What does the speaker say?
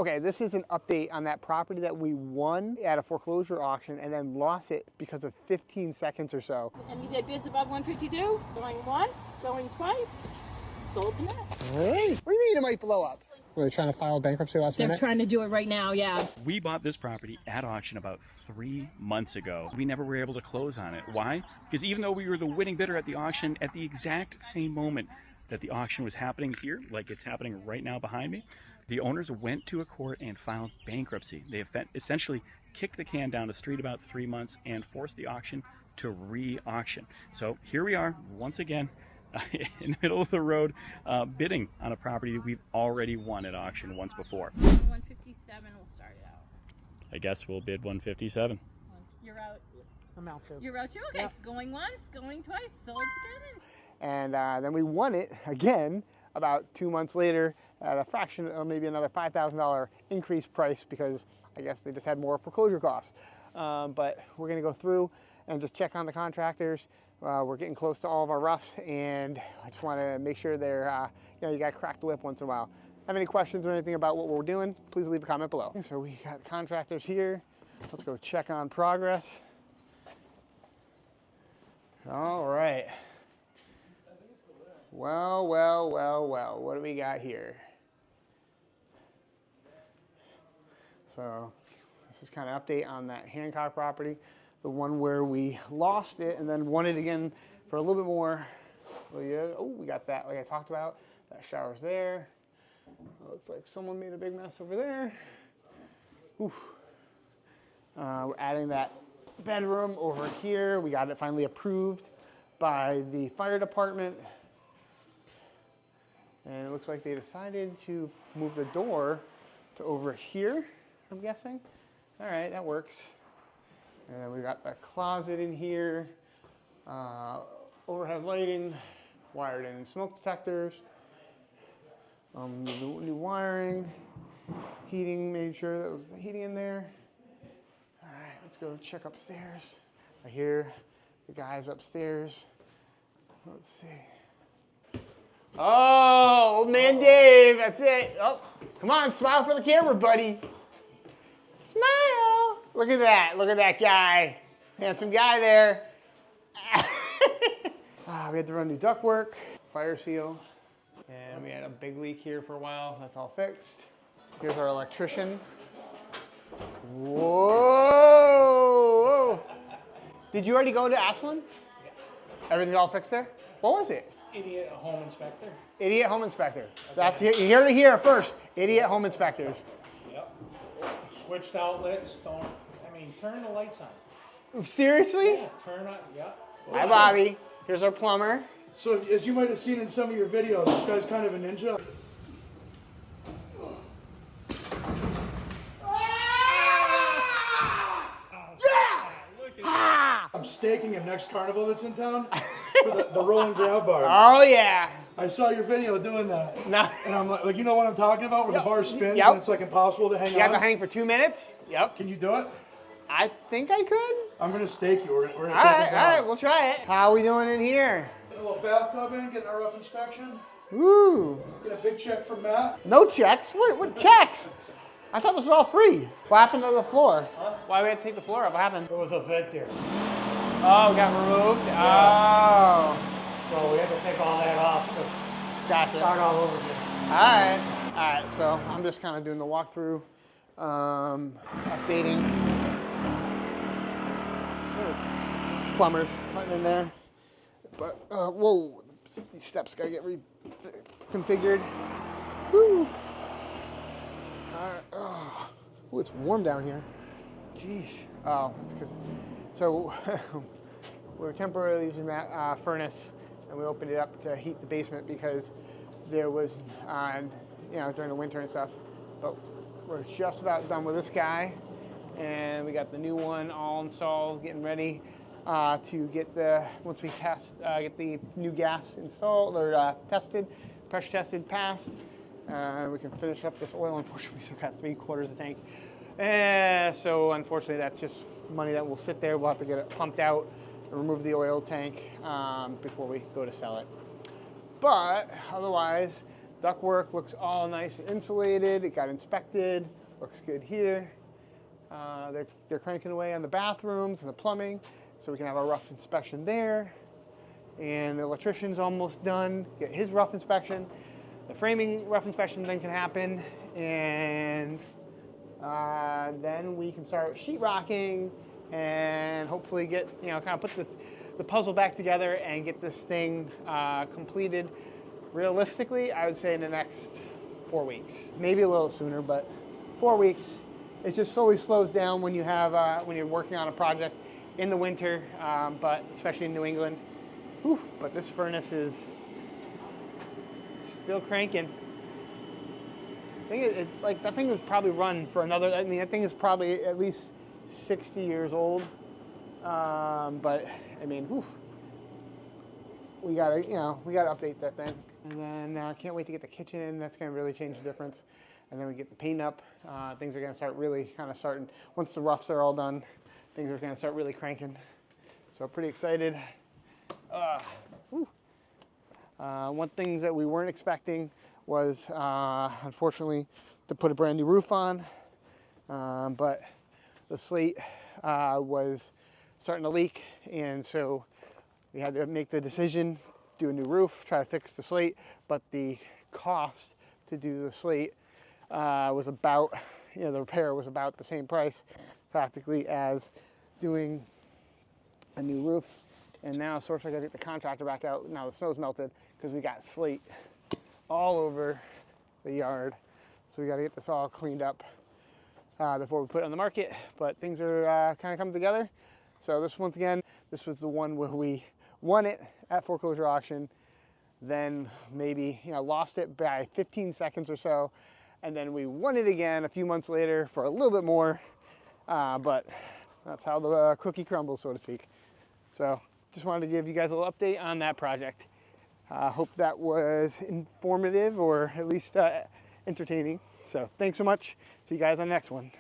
Okay, this is an update on that property that we won at a foreclosure auction and then lost it because of 15 seconds or so. And you get bids above 152, going once, going twice, sold to net. Hey, what do you mean it might blow up? Were they trying to file bankruptcy last minute? They're trying to do it right now, yeah. We bought this property at auction about 3 months ago. We never were able to close on it. Why? Because even though we were the winning bidder at the auction, at the exact same moment that the auction was happening here, like it's happening right now behind me, the owners went to a court and filed bankruptcy. They essentially kicked the can down the street about 3 months and forced the auction to re-auction. So here we are once again in the middle of the road bidding on a property we've already won at auction once before. 157 will start it out. I guess we'll bid 157. You're out. I'm out too. You're out too? Okay. Yep. Going once, going twice, sold to Devin. And then we won it again about 2 months later at a fraction of maybe another $5,000 increased price because I guess they just had more foreclosure costs. But we're going to go through and just check on the contractors. We're getting close to all of our roughs, and I just want to make sure they're, you got to crack the whip once in a while. Have any questions or anything about what we're doing, please leave a comment below. So we got contractors here. Let's go check on progress. All right. Well, what do we got here? So this is kind of update on that Hancock property, the one where we lost it and then won it again for a little bit more. Oh, we got that like I talked about. That shower's there. Looks like someone made a big mess over there. Oof. We're adding that bedroom over here. We got it finally approved by the fire department. And it looks like they decided to move the door to over here, I'm guessing. All right, that works. And then we got the closet in here, overhead lighting, wired in smoke detectors, new wiring, heating, made sure that was the heating in there. All right, let's go check upstairs. I hear the guys upstairs. Let's see. Oh, old man Dave, that's it. Oh, come on, smile for the camera, buddy. Smile. Look at that guy. Handsome guy there. We had to run new ductwork, fire seal, and we had a big leak here for a while. That's all fixed. Here's our electrician. Whoa. Did you already go to Aslan? Yeah. Everything's all fixed there? What was it? Idiot home inspector. Idiot home inspector. That's you hear to hear first. Idiot home inspectors. Yep. Switched outlets. Turn the lights on. Seriously? Yeah, turn on. Yep. Hi, Bobby. Here's our plumber. So as you might have seen in some of your videos, this guy's kind of a ninja. I'm staking him next carnival that's in town for the rolling grab bar. Oh yeah. I saw your video doing that. No. And I'm like, you know what I'm talking about, where Yep. the bar spins Yep. and it's like impossible to hang You on. have to hang for 2 minutes? Yep. Can you do it? I think I could. I'm gonna stake you. We're gonna All take right, it down. all right, we'll try it. How are we doing in here? Get a little bathtub in, get our rough inspection. Woo. Get a big check from Matt. No checks? What checks? I thought this was all free. What happened to the floor? Huh? Why did we have to take the floor up? What happened? There was a vent there. Oh, it got removed? Yeah. Oh. So we had to take all that off to Gotcha. start all over again. All right, so I'm just kind of doing the walkthrough, updating. Plumbers cutting in there. But, whoa, these steps gotta get reconfigured. Woo. All right, oh, ooh, it's warm down here. Jeez. Oh, that's because, so we're temporarily using that furnace, and we opened it up to heat the basement because there was, during the winter and stuff. But we're just about done with this guy, and we got the new one all installed, getting ready to get once we test, get the new gas installed or tested, pressure tested, passed. We can finish up this oil. Unfortunately, we still got 3/4 of the tank. So unfortunately, that's just money that will sit there. We'll have to get it pumped out and remove the oil tank before we go to sell it. But otherwise, Ductwork looks all nice and insulated. It got inspected. Looks good here. They're cranking away on the bathrooms and the plumbing, so we can have a rough inspection there. And the electrician's almost done. Get his rough inspection. The framing rough inspection then can happen, and then we can start sheetrocking and hopefully get, kind of put the puzzle back together and get this thing completed. Realistically, I would say in the next 4 weeks, maybe a little sooner, but 4 weeks. It just slowly slows down when you have when you're working on a project in the winter, but especially in New England. Whew, but this furnace is still cranking. I think that thing was probably run for another. I mean, that thing is probably at least 60 years old. But I mean, whew, we gotta update that thing. And then I can't wait to get the kitchen in. That's gonna really change the difference. And then we get the paint up. Things are gonna start really starting. Once the roughs are all done, things are gonna start really cranking. So pretty excited. One thing that we weren't expecting was, unfortunately, to put a brand new roof on. But the slate was starting to leak, and so we had to make the decision, do a new roof, try to fix the slate, but the cost to do the slate was about, the repair was about the same price practically as doing a new roof. And now, of course, I gotta get the contractor back out. Now the snow's melted because we got slate all over the yard. So we gotta get this all cleaned up before we put it on the market. But things are kind of coming together. So this, once again, this was the one where we won it at foreclosure auction, then maybe lost it by 15 seconds or so, and then we won it again a few months later for a little bit more. But that's how the cookie crumbles, so to speak. So just wanted to give you guys a little update on that project. Hope that was informative or at least entertaining. So thanks so much. See you guys on the next one.